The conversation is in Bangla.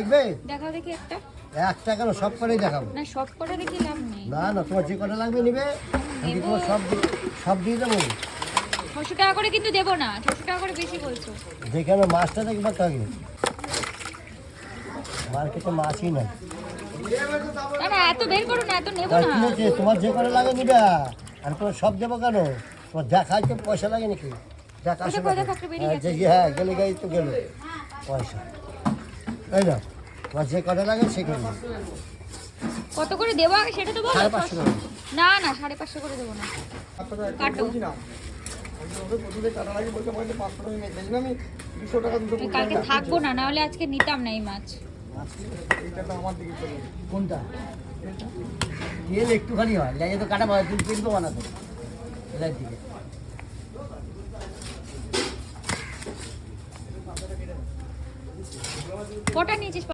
দেখবে দেখাও দেখি একটা। একটা কেন সব করেই দেখাবো না সব কটা দেখি লাভ নেই। না না তোমার যে কটা লাগবে নিবে আমি তোমার সব দিয়ে দেবো 600 টাকা করে কিন্তু দেবো না, 600 টাকা করে বেশি বলছো। যেখানে মাছটা দেখবে তাকে মার্কেটে মাছই নাই না না এত বের করো না, এত নেবো তাই না। কি হয়েছে তোমার যে কটা লাগে নিবে আর তোমার সব দেবো কেন তোমার দেখাইতে পয়সা লাগে নাকি দেখা ওটা কোথায় থাকলে বেরিয়ে গেছে। হ্যাঁ গেলে গাড়ি তো গেল পয়সা তাই না তোমার যে কটা লাগে সে করে কত করে দেবো আগে সেটা তো বলো। 550 করে না না 550 করে দেবো না। কাটো। আমি কালকে থাকবো না, না হলে আজকে নিতাম না এই মাছ। কোনটা তেল একটুখানি হয় লেগে তো কাটা তুমি কিনবো বানাতো এলার দিকে কটা নিয়েছিস?